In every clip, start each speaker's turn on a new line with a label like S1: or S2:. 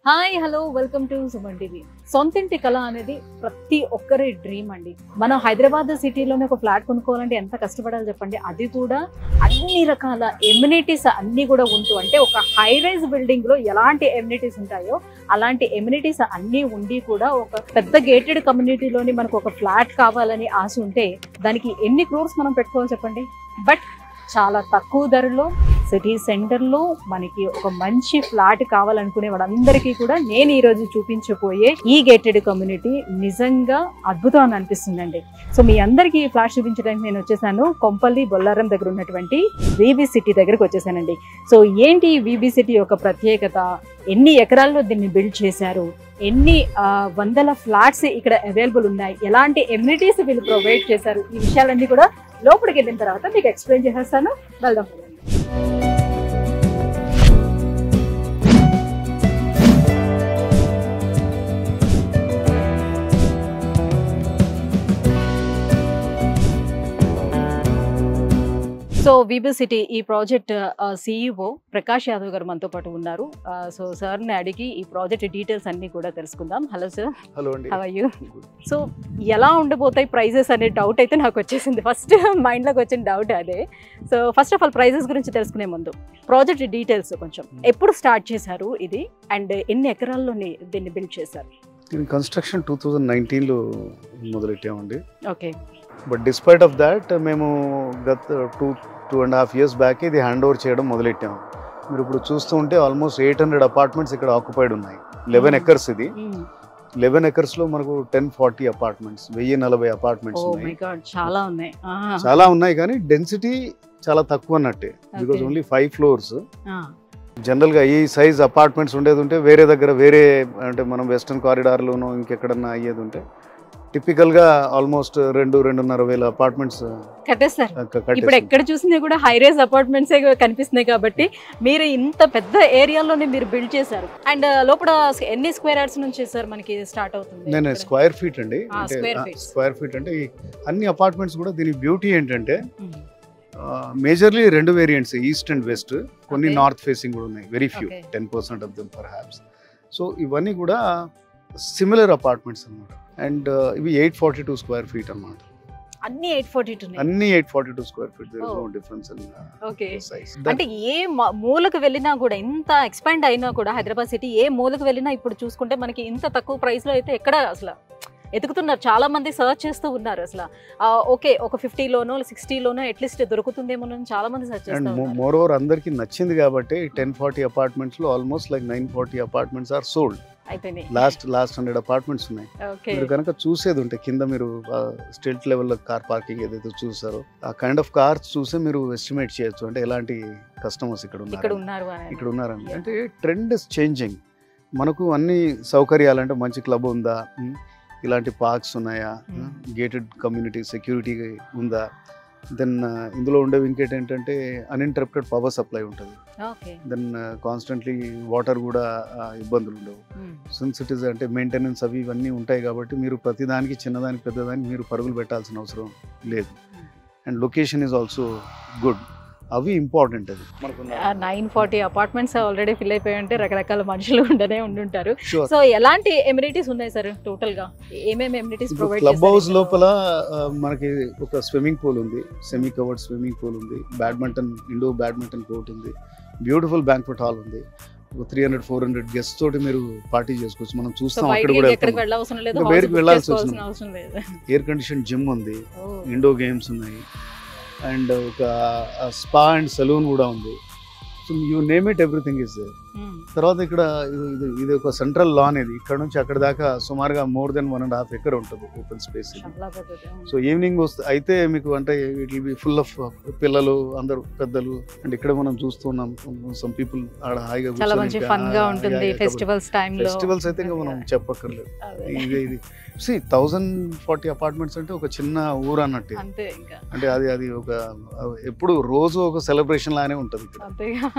S1: Hi hello welcome to Suman TV. సొంతింటి కళ అనేది ప్రతి ఒక్కరి డ్రీమ్ అండి. మనం హైదరాబాద్ సిటీలోనే ఒక ఫ్లాట్ కొనుక్కోవాలంటే ఎంత కష్టపడాలి చెప్పండి. అది కూడా అన్ని రకాల ఎమ్యూనిటీస్ అన్నీ కూడా ఉంటూ, అంటే ఒక హై రైజ్ బిల్డింగ్ లో ఎలాంటి ఎమ్యూనిటీస్ ఉంటాయో అలాంటి ఎమ్యూనిటీస్ అన్నీ ఉండి కూడా ఒక పెద్ద గేటెడ్ కమ్యూనిటీలోని మనకు ఒక ఫ్లాట్ కావాలని ఆశ ఉంటే దానికి ఎన్ని క్రోర్స్ మనం పెట్టుకోవాలి చెప్పండి. బట్ చాలా తక్కువ ధరలో సిటీ సెంటర్లో మనకి ఒక మంచి ఫ్లాట్ కావాలనుకునే వాళ్ళందరికీ కూడా నేను ఈరోజు చూపించబోయే ఈ గేటెడ్ కమ్యూనిటీ నిజంగా అద్భుతం అని అనిపిస్తుందండి. సో మీ అందరికీ ఈ ఫ్లాట్ చూపించడానికి నేను వచ్చేసాను. కొంపల్లి బొల్లారం దగ్గర ఉన్నటువంటి వీబీ సిటీ దగ్గరకు వచ్చేసానండి. సో ఏంటి వీబీ సిటీ యొక్క ప్రత్యేకత, ఎన్ని ఎకరాల్లో దీన్ని బిల్డ్ చేశారు, ఎన్ని వందల ఫ్లాట్స్ ఇక్కడ అవైలబుల్ ఉన్నాయి, ఎలాంటి ఎమ్యూనిటీస్ వీళ్ళు ప్రొవైడ్ చేశారు, ఈ విషయాలన్నీ కూడా లోపలికి వెళ్ళిన తర్వాత మీకు ఎక్స్ప్లెయిన్ చేసేస్తాను. వెళ్దాం. సో వీబీ సిటీ ఈ ప్రాజెక్ట్ CEO ప్రకాష్ యాదవ్ గారు మనతో పాటు ఉన్నారు. సో సార్ని అడిగి ఈ ప్రాజెక్ట్ డీటెయిల్స్ అన్ని కూడా తెలుసుకుందాం. Hello sir.
S2: హలో అండి.
S1: How are you? సో ఎలా ఉండబోతాయి ప్రైజెస్ అనే డౌట్ అయితే నాకు వచ్చేసింది. ఫస్ట్ మైండ్లోకి వచ్చిన డౌట్ అదే. So first of all prices గురించి తెలుసుకునే ముందు ప్రాజెక్ట్ డీటెయిల్స్ కొంచెం, ఎప్పుడు స్టార్ట్ చేశారు ఇది, అండ్ ఎన్ని ఎకరాల్లోని దీన్ని బిల్డ్ చేశారు?
S2: దీని కన్స్ట్రక్షన్ 2019లో మొదలెట్టామండి.
S1: Okay.
S2: But despite of that మేము గత 2.5 years బ్యాక్ ఇది హ్యాండ్ ఓవర్ చేయడం మొదలెట్టాము. మీరు ఇప్పుడు చూస్తూ ఉంటే ఆల్మోస్ట్ 800 అపార్ట్మెంట్స్ ఇక్కడ ఆక్యుపైడ్ ఉన్నాయి. 11 acres ఇది. 11 acres లో మనకు 1040 అపార్ట్మెంట్స్, 1040 అపార్ట్మెంట్స్ ఉన్నాయి.
S1: చాలా ఉన్నాయి.
S2: చాలా ఉన్నాయి కానీ డెన్సిటీ చాలా తక్కువ అన్నట్టే. Because only 5 floors. జనరల్గా ఈ సైజ్ అపార్ట్మెంట్స్ ఉండేది ఉంటే వేరే దగ్గర, వేరే అంటే మనం వెస్టర్న్ కారిడార్లోనూ ఇంకెక్కడన్నా అయ్యేది ఉంటే టిపికల్గా ఆల్మోస్ట్ 2-2.5 వేల అపార్ట్మెంట్స్
S1: కట్టేస్తారు. ఇప్పుడు ఎక్కడ చూసినా కూడా హై రైజ్ అపార్ట్మెంట్స్ కనిపిస్తున్నాయి కాబట్టి మీరు ఇంత పెద్ద ఏరియాలోనే మీరు బిల్డ్ చేశారు. అండ్ లోపల ఎన్ని స్క్వేర్ యార్డ్స్ నుంచి సార్ మనకి స్టార్ట్ అవుతుంది?
S2: నేను స్క్వేర్ ఫీట్ అండి. స్క్వేర్ ఫీట్ అంటే అన్ని అపార్ట్మెంట్స్ కూడా దీని బ్యూటీ ఏంటంటే majorly 2 variants, east and west. కొన్ని నార్త్ ఫేసింగ్ కూడా ఉన్నాయి, very few, 10% of them perhaps. So ఇవన్నీ కూడా సిమిలర్ అపార్ట్మెంట్స్ అన్నమాట. అండ్ ఇవి 842 స్క్వేర్ ఫీట్ అన్నమాట.
S1: అన్ని 842
S2: అన్ని 842 square feet. There is no difference in size.
S1: అంటే ఏ మూలకు వెళ్ళినా కూడా, ఇంత ఎక్స్పాండ్ అయినా కూడా హైదరాబాద్ సిటీ ఏ మూలకు వెళ్ళినా ఇప్పుడు చూసుకుంటే మనకి ఇంత తక్కువ ప్రైస్ లో అయితే ఎక్కడ అసలు ఎతుకుతున్నారు. చాలా మంది సర్చ్ చేస్తూ ఉన్నారు. అసలు ఓకే ఒక 50లోనో 60లోనో అట్లీస్ట్ దొరుకుతుందేమో చాలా మంది సర్చ్ చేస్తారు.
S2: మోర్ ఓవర్ అందరికి నచ్చింది కాబట్టి 1040 అపార్ట్మెంట్స్ లో almost like 940 apartments are sold. Last 100 apartments ఉన్నాయి. మీరు కనుక చూసేది ఉంటే కింద మీరు స్ట్రీట్ లెవెల్లో కార్ పార్కింగ్ ఏదైతే చూసారో ఆ కైండ్ ఆఫ్ కార్స్ చూసే మీరు ఎస్టిమేట్ చేయొచ్చు అంటే ఎలాంటి కస్టమర్స్ ఇక్కడ ఉన్నారని. అంటే ట్రెండ్ ఇస్ చేంజింగ్. మనకు అన్ని సౌకర్యాలంటే మంచి క్లబ్ ఉందా, ఇలాంటి పార్క్స్ ఉన్నాయా, గేటెడ్ కమ్యూనిటీ సెక్యూరిటీ ఉందా, దెన్ ఇందులో ఉండేవి ఇంకేటి ఏంటంటే అన్ఇంటరప్టెడ్ పవర్ సప్లై ఉంటుంది. దెన్ కాన్స్టెంట్లీ వాటర్ కూడా ఇబ్బందులు ఉండవు. సిన్స్ ఇట్ ఈస్ అంటే మెయింటెనెన్స్ అవి ఇవన్నీ ఉంటాయి కాబట్టి మీరు ప్రతిదానికి, చిన్నదానికి పెద్దదానికి మీరు పరుగులు పెట్టాల్సిన అవసరం లేదు. And location is also good. అవి ఇంపార్టెంట్. అది
S1: 940 అపార్ట్మెంట్స్ ఆల్రెడీ ఫిల్ అయిపోయి ఉంటే రకరకాల మనుషులు ఉంటుంటారు. సో ఎలాంటి ఎమ్యూనిటీస్ ఉన్నాయి సార్ టోటల్ గా? ఏమేమి ఎమ్యూనిటీస్ ప్రొవైడ్ చేస్తారు?
S2: క్లబ్ హౌస్ లోపల మనకి ఒక స్విమ్మింగ్ పూల్ ఉంది, సెమీ కవర్డ్ స్విమ్మింగ్ పూల్ ఉంది, బ్యాడ్మింటన్, ఇండోర్ బ్యాడ్మింటన్ కోర్ట్ ఉంది, బ్యూటిఫుల్ బ్యాంక్వెట్ హాల్ ఉంది. 300-400 గెస్ట్ తోటి మీరు పార్టీ చేసుకోవచ్చు. మనం చూస్తాం అక్కడ కూడా వేరుకి వెళ్ళాల్సి వచ్చింది. ఎయిర్ కండిషన్ జిమ్ ఉంది, ఇండోర్ గేమ్స్ ఉన్నాయి, అండ్ ఒక స్పా అండ్ సలూన్ కూడా ఉంది. So you name it, everything is there. తర్వాత ఇక్కడ ఇది ఒక సెంట్రల్ లాన్. ఇది ఇక్కడ నుంచి అక్కడ దాకా సుమారుగా మోర్ దెన్ 1.5 acre ఉంటుంది ఓపెన్ స్పేస్. సో ఈవినింగ్ అయితే మీకు అంటే it will be full of పిల్లలు, అందరూ పెద్దలు. అండ్ ఇక్కడ మనం చూస్తున్నాం సమ్ పీపుల్ ఆడ హాయిగా ఫెస్టివల్స్ అయితే ఇంకా మనం చెప్పక్కర్లేదు. ఇది 1040 అపార్ట్మెంట్స్ అంటే ఒక చిన్న ఊరు అన్నట్టు. అంటే అది ఒక ఎప్పుడు రోజు ఒక సెలబ్రేషన్ లానే ఉంటుంది.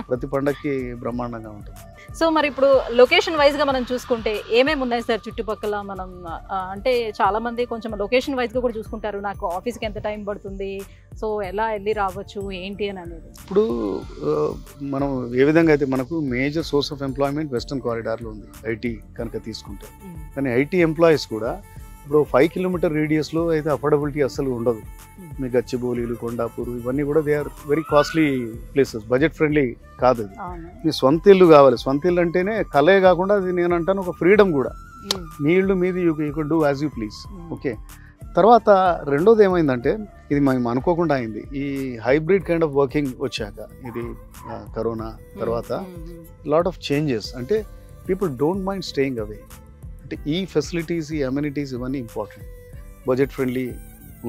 S2: ప్రతి పండగకి బ్రహ్మాండంగా ఉంటుంది.
S1: సో మరి ఇప్పుడు లొకేషన్ వైజ్ గా మనం చూసుకుంటే ఏమేమి ఉన్నాయి సార్ చుట్టుపక్కల? మనం అంటే చాలా మంది కొంచెం లొకేషన్ వైజ్ గా కూడా చూసుకుంటారు, నాకు ఆఫీస్కి ఎంత టైం పడుతుంది, సో ఎలా వెళ్ళి రావచ్చు ఏంటి అని అనేది.
S2: ఇప్పుడు మనం ఏ విధంగా అయితే మనకు major source of employment western కారిడార్లో ఉంది ఐటీ కనుక తీసుకుంటే, కానీ ఐటీ ఎంప్లాయీస్ కూడా ఇప్పుడు 5 కిలోమీటర్ రేడియస్లో అయితే అఫోర్డబిలిటీ అసలు ఉండదు. మీ గచ్చిబౌలీలు, కొండాపూర్ ఇవన్నీ కూడా they are very costly places, budget friendly కాదు అది. మీ సొంత ఇల్లు కావాలి. సొంత ఇల్లు అంటేనే కలే కాకుండా అది నేను అంటాను ఒక ఫ్రీడమ్ కూడా. మీ ఇల్లు మీది you can do as you please. Okay, తర్వాత రెండోది ఏమైందంటే ఇది మేము అనుకోకుండా అయింది. ఈ హైబ్రిడ్ కైండ్ ఆఫ్ వర్కింగ్ వచ్చాక, ఇది కరోనా తర్వాత లాట్ ఆఫ్ చేంజెస్. అంటే పీపుల్ డోంట్ మైండ్ స్టేయింగ్ అవే. అంటే ఈ ఫెసిలిటీస్, ఈ అమ్యూనిటీస్ ఇవన్నీ ఇంపార్టెంట్. బడ్జెట్ ఫ్రెండ్లీ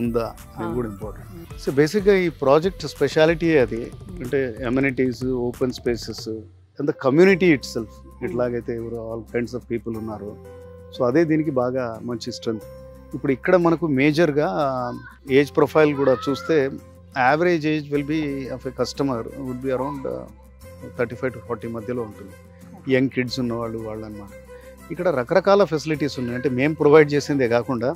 S2: ఉందా అది కూడా ఇంపార్టెంట్. సో బేసిక్గా ఈ ప్రాజెక్ట్ స్పెషాలిటీ అది. అంటే amenities, open spaces and the community itself, ఇట్లాగైతే ఎవరు ఆల్ కైండ్స్ ఆఫ్ పీపుల్ ఉన్నారు. సో అదే దీనికి బాగా మంచి స్ట్రెంత్. ఇప్పుడు ఇక్కడ మనకు మేజర్గా ఏజ్ ప్రొఫైల్ కూడా చూస్తే average age will be of a customer would be around 35 to 40 మధ్యలో ఉంటుంది. యంగ్ కిడ్స్ ఉన్నవాళ్ళు వాళ్ళు అన్నమాట. ఇక్కడ రకరకాల ఫెసిలిటీస్ ఉన్నాయి. అంటే మేము ప్రొవైడ్ చేసిందే కాకుండా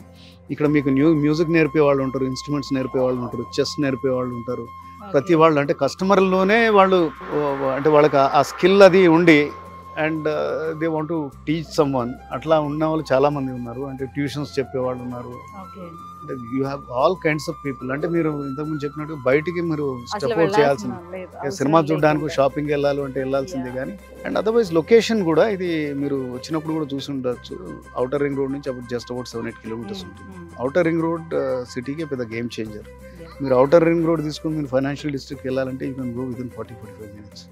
S2: ఇక్కడ మీకు మ్యూజిక్ నేర్పే వాళ్ళు ఉంటారు, ఇన్స్ట్రుమెంట్స్ నేర్పే వాళ్ళు ఉంటారు, చెస్ నేర్పే వాళ్ళు ఉంటారు. ప్రతి వాళ్ళు అంటే కస్టమర్లోనే వాళ్ళు అంటే వాళ్ళకి ఆ స్కిల్ అది ఉండి and they want to teach some one, అట్లా ఉన్న వాళ్ళు చాలా మంది ఉన్నారు. అంటే ట్యూషన్స్ చెప్పేవాళ్ళు ఉన్నారు. అంటే you have all kinds of people. అంటే మీరు ఇంతకుముందు చెప్పినట్టు బయటికి మీరు స్టెప్ అవుట్ చేయాల్సింది, సినిమా చూడడానికి షాపింగ్ వెళ్ళాలి అంటే వెళ్ళాల్సిందే. కానీ అండ్ అదర్వైజ్ లొకేషన్ కూడా ఇది మీరు వచ్చినప్పుడు కూడా చూసి ఉండొచ్చు. ఔటర్ రింగ్ రోడ్ నుంచి అప్పుడు జస్ట్ అబౌట్ 7-8 కిలోమీటర్స్ ఉంటుంది. ఔటర్ రింగ్ రోడ్ సిటీకి పెద్ద గేమ్ చేంజర్. మీరు ఔటర్ రింగ్ రోడ్ తీసుకుని మీరు ఫైనాన్షియల్ డిస్ట్రిక్ట్ వెళ్ళాలంటే you can go within 40-45 minutes.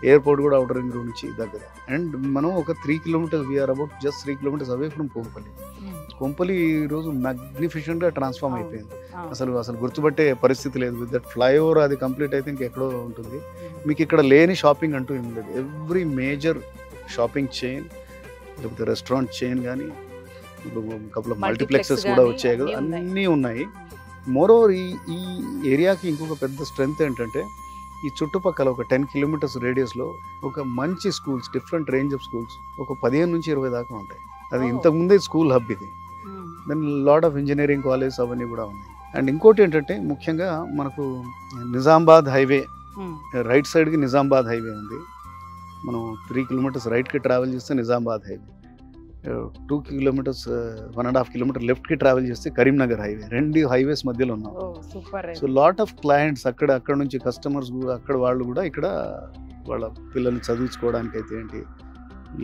S2: Airport కూడా ఔటర్ రింగ్ రోడ్ నుంచి దగ్గర. అండ్ మనం ఒక 3 kilometers, we're about just 3 kilometers away from Kompally. Kompally ఈరోజు మ్యాగ్నిఫిషెంట్గా ట్రాన్స్ఫార్మ్ అయిపోయింది. అసలు గుర్తుపట్టే పరిస్థితి లేదు. విత్ దట్ ఫ్లైఓవర్ అది కంప్లీట్ అయితే ఇంకెక్కడో ఉంటుంది. మీకు ఇక్కడ లేని షాపింగ్ అంటూ ఏం లేదు. ఎవ్రీ మేజర్ షాపింగ్ చైన్, లేకపోతే రెస్టారెంట్ చైన్ కానీ, ఇప్పుడు కపుల్ ఆఫ్ మల్టీప్లెక్సెస్ కూడా వచ్చాయి కదా, అన్నీ ఉన్నాయి. మోరోవర్ ఈ ఏరియాకి ఇంకొక పెద్ద స్ట్రెంగ్త్ ఏంటంటే ఈ చుట్టుపక్కల ఒక 10 kilometers రేడియస్లో ఒక మంచి schools, different range of schools ఒక 15 నుంచి 20 దాకా ఉంటాయి. అది ఇంతకుముందే స్కూల్ హబ్ ఇది. Then lot of engineering college అవన్నీ కూడా ఉన్నాయి. అండ్ ఇంకోటి ఏంటంటే ముఖ్యంగా మనకు నిజామాబాద్ హైవే రైట్ సైడ్కి నిజామాబాద్ హైవే ఉంది. మనం 3 kilometers రైట్కి ట్రావెల్ చేస్తే నిజామాబాద్ హైవే, 2 kilometers 1.5 kilometers లెఫ్ట్కి ట్రావెల్ చేస్తే కరీంనగర్ హైవే. 2 హైవేస్ మధ్యలో ఉన్నాం. సో లాట్ ఆఫ్ క్లయింట్స్ అక్కడ నుంచి కస్టమర్స్ అక్కడ వాళ్ళు కూడా ఇక్కడ వాళ్ళ పిల్లల్ని చదివించుకోవడానికి అయితే ఏంటి,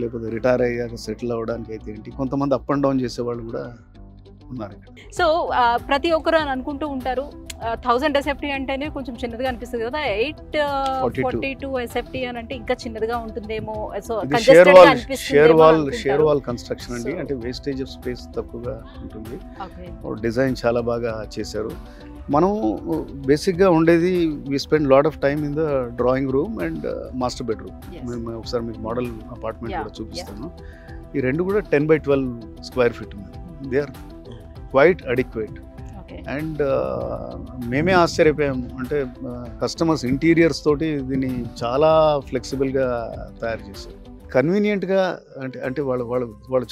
S2: లేకపోతే రిటైర్ అయ్యాక సెటిల్ అవ్వడానికి అయితే ఏంటి, కొంతమంది అప్ అండ్ డౌన్ చేసేవాళ్ళు కూడా ఉన్నారు.
S1: సో ప్రతి ఒక్కరు అని అనుకుంటూ ఉంటారు 1000 SFT అంటేనే కొంచెం చిన్నదిగా అనిపిస్తుంది కదా, 842 SFT అని అంటే ఇంకా చిన్నదిగా ఉంటుందేమో. సో
S2: షేర్ వాల్ కన్స్ట్రక్షన్ అండి. అంటే వేస్టేజ్ ఆఫ్ స్పేస్ తక్కువగా ఉంటుంది. డిజైన్ చాలా బాగా చేశారు. మనం బేసిక్గా ఉండేది we spend lot of time in the drawing room and master bedroom. మేము ఒకసారి మీకు మోడల్ అపార్ట్మెంట్ కూడా చూపిస్తాను. ఈ రెండు కూడా 10x12 square feet ఉంది. They are quite adequate. And మేమే ఆశ్చర్యపోయాము. అంటే కస్టమర్స్ ఇంటీరియర్స్ తోటి దీన్ని చాలా ఫ్లెక్సిబుల్గా తయారు చేశారు, కన్వీనియంట్గా. అంటే వాళ్ళు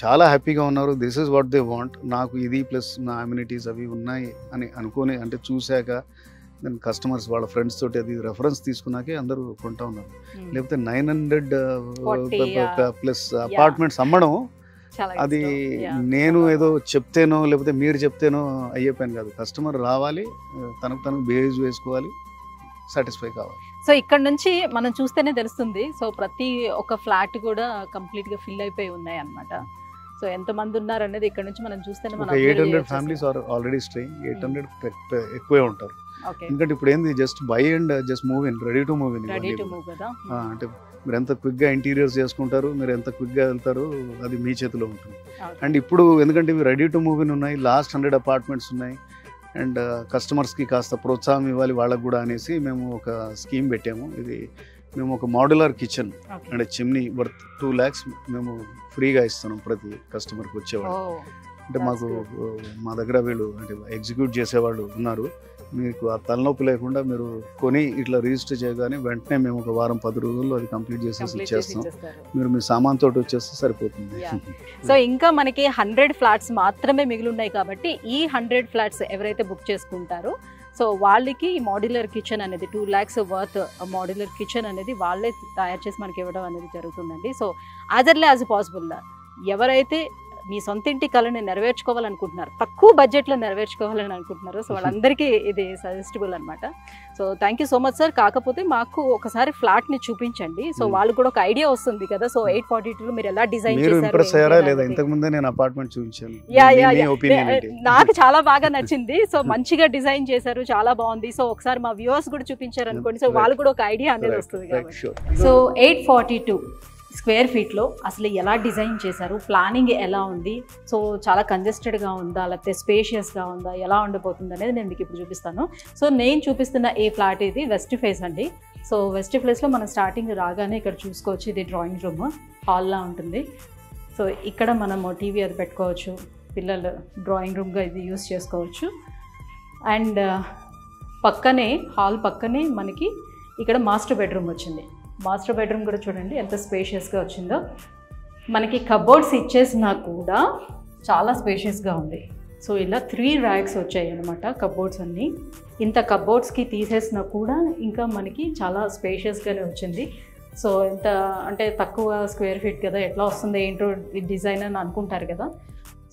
S2: చాలా హ్యాపీగా ఉన్నారు. This is what they want. నాకు ఇది ప్లస్ నా అమ్యూనిటీస్ అవి ఉన్నాయి అని అనుకుని అంటే చూశాక దెన్ కస్టమర్స్ వాళ్ళ ఫ్రెండ్స్ తోటి అది రెఫరెన్స్ తీసుకున్నాకే అందరూ కొంటా ఉన్నారు. లేకపోతే 900+ అపార్ట్మెంట్స్ అమ్మడం అది నేను ఏదో చెప్తేనో లేకపోతే మీరు చెప్తేనో అయ్యే పని కాదు. కస్టమర్ రావాలి, తనకు బిహేవ్ చేసుకోవాలి, సాటిస్ఫై కావాలి.
S1: సో ఇక్కడ నుంచి మనం చూస్తేనే తెలుస్తుంది. సో ప్రతి ఒక్క ఫ్లాట్ కూడా కంప్లీట్ గా ఫిల్ అయిపోయి ఉన్నాయి అన్నమాట. సో ఎంత మంది ఉన్నారు అనేది ఇక్కడ నుంచి మనం చూస్తేనే మనం
S2: 800 ఫ్యామిలీస్ ఆర్ ఆల్రెడీ స్టేయింగ్. 800 ఎక్కువే ఉంటారు. ఎందుకంటే ఇప్పుడు ఏంది just by and just move in, ready to move in. అంటే మీరు ఎంత క్విక్గా ఇంటీరియర్స్ చేసుకుంటారు, మీరు ఎంత క్విక్గా వెళ్తారు, అది మీ చేతిలో ఉంటుంది. అండ్ ఇప్పుడు ఎందుకంటే ఇవి రెడీ టు మూవ్ ఇన్ ఉన్నాయి, లాస్ట్ 100 అపార్ట్మెంట్స్ ఉన్నాయి. అండ్ కస్టమర్స్కి కాస్త ప్రోత్సాహం ఇవ్వాలి వాళ్ళకు కూడా అనేసి మేము ఒక స్కీమ్ పెట్టాము. ఇది మేము ఒక మాడ్యులర్ కిచెన్ అంటే చిమ్నీ వర్త్ 2 lakhs మేము ఫ్రీగా ఇస్తున్నాం ప్రతి కస్టమర్కి వచ్చేవాళ్ళు. అంటే మాకు మా దగ్గర వీళ్ళు అంటే ఎగ్జిక్యూట్ చేసేవాళ్ళు ఉన్నారు. మీకు ఆ తలనొప్పి లేకుండా మీరు కొని ఇట్లా రిజిస్టర్ చేయగానే వెంటనే మేము ఒక వారం 10 రోజుల్లో అది కంప్లీట్ చేసేసి ఇచ్చేస్తాం. మీరు మీ సామాన్ తోటి వచ్చేస్తే సరిపోతుంది.
S1: సో ఇంకా మనకి 100 ఫ్లాట్స్ మాత్రమే మిగిలి ఉన్నాయి కాబట్టి ఈ 100 ఫ్లాట్స్ ఎవరైతే బుక్ చేసుకుంటారో సో వాళ్ళకి మాడ్యులర్ కిచెన్ అనేది 2 lakhs వర్త్ మాడ్యులర్ కిచెన్ అనేది వాళ్ళే తయారు చేసి మనకి ఇవ్వడం అనేది జరుగుతుందండి. So as early as possible ఎవరైతే మీ సొంత ఇంటి కళని నెరవేర్చుకోవాలనుకుంటున్నారు, తక్కువ బడ్జెట్లో నెరవేర్చుకోవాలని అనుకుంటున్నారు, సో వాళ్ళందరికీ ఇది సజెస్టబుల్ అనమాట. So thank you so much sir. కాకపోతే మాకు ఒకసారి ఫ్లాట్ని చూపించండి, సో వాళ్ళు కూడా ఒక ఐడియా వస్తుంది కదా. సో 842 మీరు ఎలా డిజైన్ చేశారు?
S2: ఇంతకుముందే నేను అపార్ట్మెంట్ చూపించాను.
S1: నాకు చాలా బాగా నచ్చింది. సో మంచిగా డిజైన్ చేశారు, చాలా బాగుంది. సో ఒకసారి మా వ్యూవర్స్ కూడా చూపించారు అనుకోండి, సో వాళ్ళు కూడా ఒక ఐడియా అనేది వస్తుంది కాబట్టి. సో 842 స్క్వేర్ ఫీట్లో అసలు ఎలా డిజైన్ చేశారు, ప్లానింగ్ ఎలా ఉంది, సో చాలా కంజెస్టెడ్గా ఉందా లేకపోతే స్పేషియస్గా ఉందా, ఎలా ఉండబోతుంది అనేది నేను మీకు ఇప్పుడు చూపిస్తాను. సో నేను చూపిస్తున్న ఈ ఫ్లాట్ ఇది వెస్ట్ ఫేస్ అండి. సో వెస్ట్ ఫేస్లో మనం స్టార్టింగ్ రాగానే ఇక్కడ చూసుకోవచ్చు, ఇది డ్రాయింగ్ రూమ్ హాల్లా ఉంటుంది. సో ఇక్కడ మనము టీవీ అది పెట్టుకోవచ్చు, పిల్లలు డ్రాయింగ్ రూమ్గా ఇది యూస్ చేసుకోవచ్చు. అండ్ పక్కనే హాల్ పక్కనే మనకి ఇక్కడ మాస్టర్ బెడ్రూమ్ వచ్చింది. మాస్టర్ బెడ్రూమ్ కూడా చూడండి ఎంత స్పేషియస్గా వచ్చిందో. మనకి కబోర్డ్స్ ఇచ్చేసినా కూడా చాలా స్పేషియస్గా ఉంది. సో ఇలా 3 racks వచ్చాయి అనమాట కబోర్డ్స్ అన్నీ. ఇంత కబోర్డ్స్కి తీసేసినా కూడా ఇంకా మనకి చాలా స్పేషియస్గానే వచ్చింది. సో ఇంత అంటే తక్కువ స్క్వేర్ ఫీట్ కదా, ఎట్లా వస్తుంది ఏంటో డిజైన్ అని అనుకుంటారు కదా.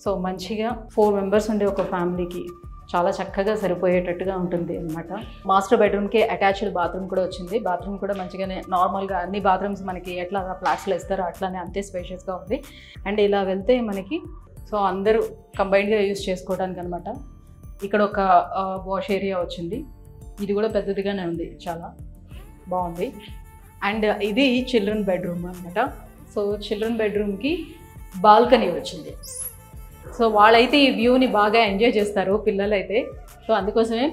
S1: సో మంచిగా 4 members ఉండే ఒక ఫ్యామిలీకి చాలా చక్కగా సరిపోయేటట్టుగా ఉంటుంది అనమాట. మాస్టర్ బెడ్రూమ్కి అటాచ్డ్ బాత్రూమ్ కూడా వచ్చింది. బాత్రూమ్ కూడా మంచిగానే నార్మల్గా అన్ని బాత్రూమ్స్ మనకి ఎట్లా ఫ్లాట్స్లో ఇస్తారో అట్లానే అంతే స్పేషియస్గా ఉంది. అండ్ ఇలా వెళ్తే మనకి సో అందరూ కంబైన్డ్గా యూజ్ చేసుకోవడానికి అనమాట. ఇక్కడ ఒక వాష్ ఏరియా వచ్చింది, ఇది కూడా పెద్దదిగానే ఉంది, చాలా బాగుంది. అండ్ ఇది చిల్డ్రన్ బెడ్రూమ్ అనమాట. సో చిల్డ్రన్ బెడ్రూమ్కి బాల్కనీ వచ్చింది. సో వాళ్ళైతే ఈ వ్యూని బాగా ఎంజాయ్ చేస్తారు పిల్లలు అయితే. సో అందుకోసమే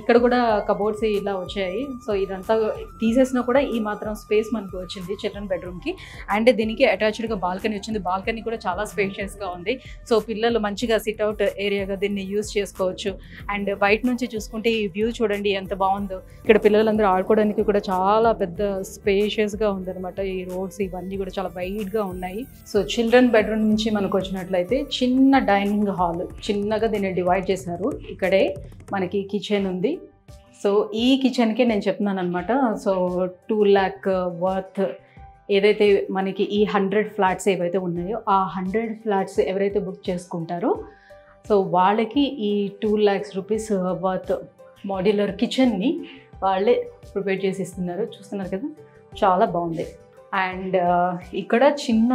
S1: ఇక్కడ కూడా కబోర్డ్స్ ఇలా వచ్చాయి. సో ఇదంతా తీసేసినా కూడా ఈ మాత్రం స్పేస్ మనకు వచ్చింది చిల్డ్రన్ బెడ్రూమ్కి. అండ్ దీనికి అటాచ్డ్గా బాల్కనీ వచ్చింది. బాల్కనీ కూడా చాలా స్పేషియస్గా ఉంది. సో పిల్లలు మంచిగా సిట్అవుట్ ఏరియాగా దీన్ని యూజ్ చేసుకోవచ్చు. అండ్ బయట నుంచి చూసుకుంటే ఈ వ్యూ చూడండి ఎంత బాగుందో. ఇక్కడ పిల్లలందరూ ఆడుకోవడానికి కూడా చాలా పెద్ద స్పేషియస్గా ఉందన్నమాట. ఈ రోడ్స్ ఇవన్నీ కూడా చాలా వైడ్గా ఉన్నాయి. సో చిల్డ్రన్ బెడ్రూమ్ నుంచి మనకు వచ్చినట్లయితే చిన్న డైనింగ్ హాల్, చిన్నగా దీన్ని డివైడ్ చేశారు. ఇక్కడే మనకి కిచెన్ ఉంది. సో ఈ కిచెన్కే నేను చెప్తున్నాను అనమాట. సో 2 lakh వర్త్ ఏదైతే మనకి ఈ 100 ఫ్లాట్స్ ఏవైతే ఉన్నాయో ఆ 100 ఫ్లాట్స్ ఎవరైతే బుక్ చేసుకుంటారో సో వాళ్ళకి ఈ 2 lakhs రూపీస్ వర్త్ మాడ్యులర్ కిచెన్ని వాళ్ళే ప్రిపేర్ చేసి ఇస్తున్నారు. చూస్తున్నారు కదా, చాలా బాగుంది. అండ్ ఇక్కడ చిన్న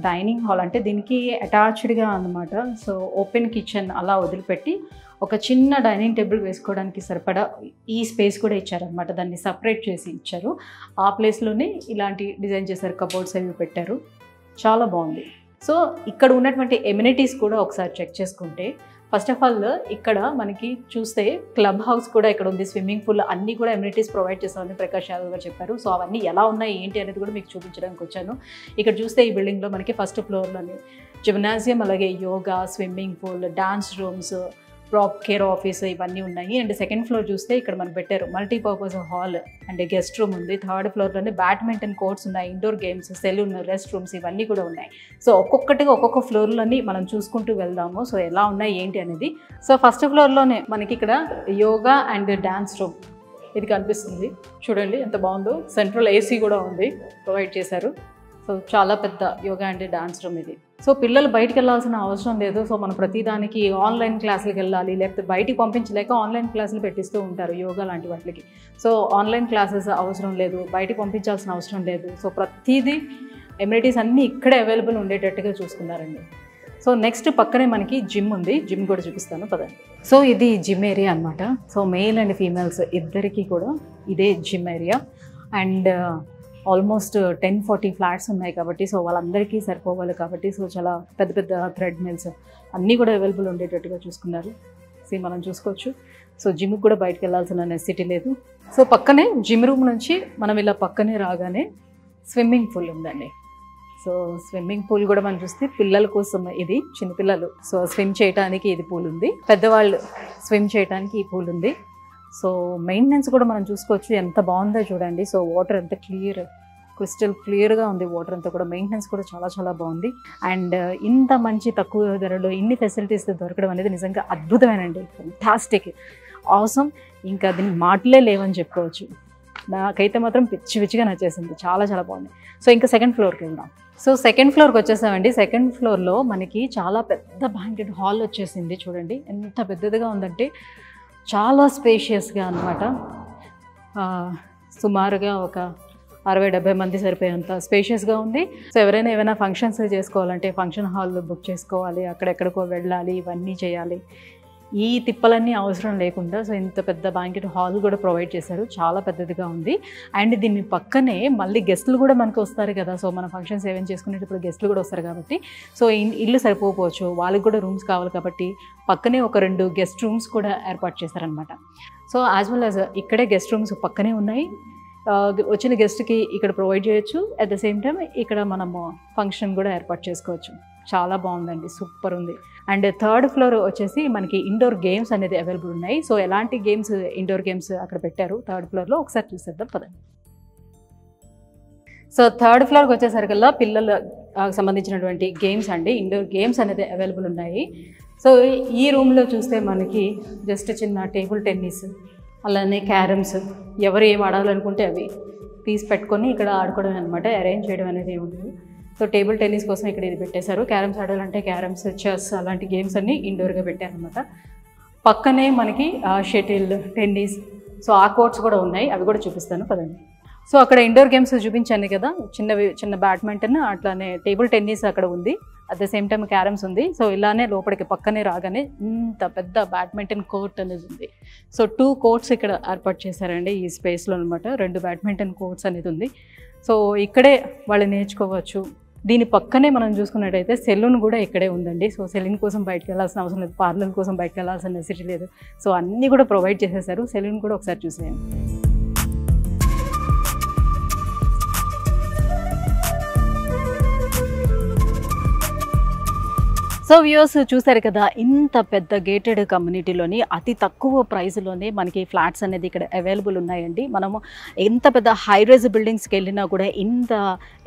S1: డైనింగ్ హాల్, అంటే దీనికి అటాచ్డ్గా అన్నమాట. సో ఓపెన్ కిచెన్ అలా వదిలిపెట్టి ఒక చిన్న డైనింగ్ టేబుల్ వేసుకోవడానికి సరిపడా ఈ స్పేస్ కూడా ఇచ్చారనమాట. దాన్ని సపరేట్ చేసి ఇచ్చారు. ఆ ప్లేస్లోనే ఇలాంటి డిజైన్ చేశారు, కబోర్డ్స్ అవి పెట్టారు, చాలా బాగుంది. సో ఇక్కడ ఉన్నటువంటి ఎమ్యూనిటీస్ కూడా ఒకసారి చెక్ చేసుకుంటే ఫస్ట్ ఆఫ్ ఆల్ ఇక్కడ మనకి చూస్తే క్లబ్ హౌస్ కూడా ఇక్కడ ఉంది, స్విమ్మింగ్ పూల్, అన్నీ కూడా ఎమ్యూనిటీస్ ప్రొవైడ్ చేస్తామని ప్రకాష్ యాదవ్ గారు చెప్పారు. సో అవన్నీ ఎలా ఉన్నాయి ఏంటి అనేది కూడా మీకు చూపించడానికి వచ్చాను. ఇక్కడ చూస్తే ఈ బిల్డింగ్లో మనకి ఫస్ట్ ఫ్లోర్లోనే జిమ్నాజియం, అలాగే yoga, swimming pool, dance rooms, prop care office ఇవన్నీ ఉన్నాయి. అండ్ సెకండ్ ఫ్లోర్ చూస్తే ఇక్కడ మనకు పెట్టారు multipurpose hall and guest room ఉంది. థర్డ్ ఫ్లోర్లోనే బ్యాడ్మింటన్ కోర్ట్స్ ఉన్నాయి, indoor games, salon, rest rooms ఇవన్నీ కూడా ఉన్నాయి. సో ఒక్కొక్కటిగా ఒక్కొక్క ఫ్లోర్లోని మనం చూసుకుంటూ వెళ్దాము. సో ఎలా ఉన్నాయి ఏంటి అనేది. సో ఫస్ట్ ఫ్లోర్లోనే మనకి ఇక్కడ యోగా అండ్ డ్యాన్స్ రూమ్ ఇది కనిపిస్తుంది. చూడండి ఎంత బాగుందో. సెంట్రల్ ఏసీ కూడా ఉంది, ప్రొవైడ్ చేశారు. సో చాలా పెద్ద యోగా అండ్ డాన్స్ రూమ్ ఇది. సో పిల్లలు బయటికి వెళ్ళాల్సిన అవసరం లేదు. సో మనం ప్రతిదానికి ఆన్లైన్ క్లాసులకు వెళ్ళాలి, లేకపోతే బయటికి పంపించలేక ఆన్లైన్ క్లాసులు పెట్టిస్తూ ఉంటారు యోగా లాంటి వాటికి. సో ఆన్లైన్ క్లాసెస్ అవసరం లేదు, బయటికి పంపించాల్సిన అవసరం లేదు. సో ప్రతిదీ ఎమ్యూనిటీస్ అన్నీ ఇక్కడే అవైలబుల్ ఉండేటట్టుగా చూసుకున్నారండి. సో నెక్స్ట్ పక్కనే మనకి జిమ్ ఉంది, జిమ్ కూడా చూపిస్తాను పదండి. సో ఇది జిమ్ ఏరియా అనమాట. సో మేల్ అండ్ ఫీమేల్స్ ఇద్దరికీ కూడా ఇదే gym area. And almost 10-40 flats ఉన్నాయి కాబట్టి సో వాళ్ళందరికీ సరిపోవాలి కాబట్టి సో చాలా పెద్ద పెద్ద థ్రెడ్ మిల్స్ అన్నీ కూడా అవైలబుల్ ఉండేటట్టుగా చూసుకున్నారు. సో మనం చూసుకోవచ్చు. సో జిమ్కి కూడా బయటకు వెళ్ళాల్సిన నెసెసిటీ లేదు. సో పక్కనే జిమ్ రూమ్ నుంచి మనం ఇలా పక్కనే రాగానే స్విమ్మింగ్ పూల్ ఉందండి. సో స్విమ్మింగ్ పూల్ కూడా మనం చూస్తే పిల్లల కోసం ఇది, చిన్నపిల్లలు సో స్విమ్ చేయడానికి ఇది పూల్ ఉంది, పెద్దవాళ్ళు స్విమ్ చేయడానికి ఈ పూల్ ఉంది. సో మెయింటెనెన్స్ కూడా మనం చూసుకోవచ్చు, ఎంత బాగుందో చూడండి. సో వాటర్ ఎంత క్రిస్టల్ క్లియర్గా ఉంది వాటర్ అంతా కూడా. మెయింటెనెన్స్ కూడా చాలా చాలా బాగుంది. అండ్ ఇంత మంచి తక్కువ ధరలో ఇన్ని ఫెసిలిటీస్ దొరకడం అనేది నిజంగా అద్భుతమేనండి. Fantastic, awesome. ఇంకా దీనికి మాటలే లేవని చెప్పుకోవచ్చు. నాకైతే మాత్రం పిచ్చిగా నచ్చేసింది, చాలా చాలా బాగుంది. సో ఇంకా సెకండ్ ఫ్లోర్కి వెళ్దాం. సో సెకండ్ ఫ్లోర్కి వచ్చేసామండి. సెకండ్ ఫ్లోర్లో మనకి చాలా పెద్ద బ్యాంకెట్ హాల్ వచ్చేసింది. చూడండి ఎంత పెద్దదిగా ఉందంటే చాలా స్పేషియస్గా అనమాట. సుమారుగా ఒక 60-70 మంది సరిపోయేంత స్పేషియస్గా ఉంది. సో ఎవరైనా ఏమైనా ఫంక్షన్స్ చేసుకోవాలంటే ఫంక్షన్ హాల్ బుక్ చేసుకోవాలి, అక్కడెక్కడికో వెళ్ళాలి, ఇవన్నీ చేయాలి, ఈ తిప్పలన్నీ అవసరం లేకుండా సో ఇంత పెద్ద బ్యాంకెట్ హాల్ కూడా ప్రొవైడ్ చేశారు. చాలా పెద్దదిగా ఉంది. అండ్ దీన్ని పక్కనే మళ్ళీ గెస్టులు కూడా మనకు వస్తారు కదా. సో మన ఫంక్షన్స్ ఏమైనా చేసుకునేటప్పుడు గెస్టులు కూడా వస్తారు కాబట్టి సో ఇల్లు సరిపోవచ్చు, వాళ్ళకి కూడా రూమ్స్ కావాలి కాబట్టి పక్కనే ఒక 2 గెస్ట్ రూమ్స్ కూడా ఏర్పాటు చేశారనమాట. సో యాజ్ వెల్ యాజ్ ఇక్కడే గెస్ట్ రూమ్స్ పక్కనే ఉన్నాయి. వచ్చిన గెస్ట్కి ఇక్కడ ప్రొవైడ్ చేయొచ్చు, అట్ ద సేమ్ టైం ఇక్కడ మనము ఫంక్షన్ కూడా ఏర్పాటు చేసుకోవచ్చు. చాలా బాగుందండి, సూపర్ ఉంది. అండ్ థర్డ్ ఫ్లోర్ వచ్చేసి మనకి ఇండోర్ గేమ్స్ అనేది అవైలబుల్ ఉన్నాయి. సో ఎలాంటి గేమ్స్, ఇండోర్ గేమ్స్ అక్కడ పెట్టారు థర్డ్ ఫ్లోర్లో, ఒకసారి చూసేద్దాం పదండి. సో థర్డ్ ఫ్లోర్కి వచ్చేసరికల్లా పిల్లలకు సంబంధించినటువంటి గేమ్స్ అండి, ఇండోర్ గేమ్స్ అనేది అవైలబుల్ ఉన్నాయి. సో ఈ రూమ్లో చూస్తే మనకి జస్ట్ చిన్న టేబుల్ టెన్నిస్, అలానే క్యారమ్స్, ఎవరు ఏం ఆడాలనుకుంటే అవి తీసి పెట్టుకొని ఇక్కడ ఆడుకోవడం అనమాట. అరేంజ్ చేయడం అనేది ఉంటుంది. సో టేబుల్ టెన్నిస్ కోసం ఇక్కడ ఇది పెట్టేశారు. క్యారమ్స్ ఆడాలంటే క్యారమ్స్, చెస్ అలాంటి గేమ్స్ అన్నీ ఇండోర్గా పెట్టారనమాట. పక్కనే మనకి షటిల్, టెన్నిస్, సో ఆ కోర్ట్స్ కూడా ఉన్నాయి, అవి కూడా చూపిస్తాను పదండి. సో అక్కడ ఇండోర్ గేమ్స్ చూపించాను కదా, చిన్న బ్యాడ్మింటన్, అట్లానే టేబుల్ టెన్నిస్ అక్కడ ఉంది, at the same time carroms ఉంది. సో ఇలానే లోపలికి పక్కనే రాగానే ఇంత పెద్ద బ్యాడ్మింటన్ కోర్ట్ అనేది ఉంది. సో 2 కోర్ట్స్ ఇక్కడ ఏర్పాటు చేశారండి ఈ స్పేస్లో అనమాట. 2 బ్యాడ్మింటన్ కోర్ట్స్ అనేది ఉంది. సో ఇక్కడే వాళ్ళు నేర్చుకోవచ్చు. దీని పక్కనే మనం చూసుకున్నట్టయితే సెలూన్ కూడా ఇక్కడే ఉందండి. సో సెలూన్ కోసం బయటకు వెళ్ళాల్సిన అవసరం లేదు, పార్లర్ కోసం బయటకు వెళ్ళాల్సిన నెసిటీ లేదు. సో అన్నీ కూడా ప్రొవైడ్ చేసేసారు. సెలూన్ కూడా ఒకసారి చూసేయండి. సో వ్యూవర్స్ చూసారు కదా, ఇంత పెద్ద గేటెడ్ కమ్యూనిటీలోని అతి తక్కువ ప్రైస్లోనే మనకి ఫ్లాట్స్ అనేది ఇక్కడ అవైలబుల్ ఉన్నాయండి. మనము ఎంత పెద్ద హై రైజ్ బిల్డింగ్స్కి వెళ్ళినా కూడా ఇంత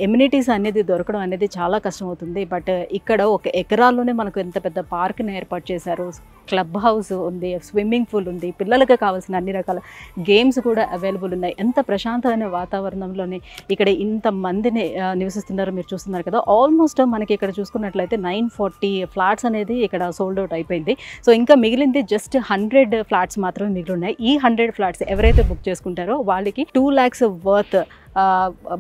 S1: ఎమ్యూనిటీస్ అనేది దొరకడం అనేది చాలా కష్టమవుతుంది. బట్ ఇక్కడ 1 ఎకరాల్లోనే మనకు ఎంత పెద్ద పార్క్ని ఏర్పాటు చేశారు. క్లబ్ హౌస్ ఉంది, స్విమ్మింగ్ పూల్ ఉంది, పిల్లలకు కావాల్సిన అన్ని రకాల గేమ్స్ కూడా అవైలబుల్ ఉన్నాయి. ఎంత ప్రశాంతమైన వాతావరణంలోనే ఇక్కడ ఇంతమందిని నివసిస్తున్నారో మీరు చూస్తున్నారు కదా. ఆల్మోస్ట్ మనకి ఇక్కడ చూసుకున్నట్లయితే 940 ఫ్లాట్స్ అనేది ఇక్కడ సోల్డ్ అవుట్ అయిపోయింది. సో ఇంకా మిగిలింది జస్ట్ 100 ఫ్లాట్స్ మాత్రమే మిగిలి ఉన్నాయి. ఈ 100 ఫ్లాట్స్ ఎవరైతే బుక్ చేసుకుంటారో వాళ్ళకి 2 lakhs వర్త్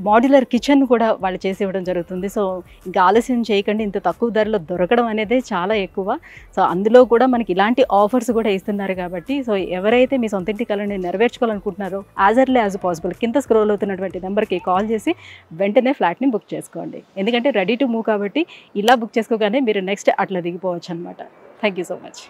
S1: మాడ్యులర్ కిచెన్ కూడా వాళ్ళు చేసి ఇవ్వడం జరుగుతుంది. సో ఇంకా ఆలస్యం చేయకండి, ఇంత తక్కువ ధరలో దొరకడం అనేది చాలా ఎక్కువ. సో అందులో కూడా మనకి ఇలాంటి ఆఫర్స్ కూడా ఇస్తున్నారు కాబట్టి సో ఎవరైతే మీ సొంత ఇంటి కలని నెరవేర్చుకోవాలనుకుంటున్నారో యాజ్ ఎర్లీ యాజ్ పాసిబుల్ కింద స్క్రోల్ అవుతున్నటువంటి నెంబర్కి కాల్ చేసి వెంటనే ఫ్లాట్ని బుక్ చేసుకోండి. ఎందుకంటే రెడీ టు మూవ్ కాబట్టి ఇలా బుక్ చేసుకోగానే మీరు నెక్స్ట్ అట్లా దిగిపోవచ్చు అనమాట. Thank you so much.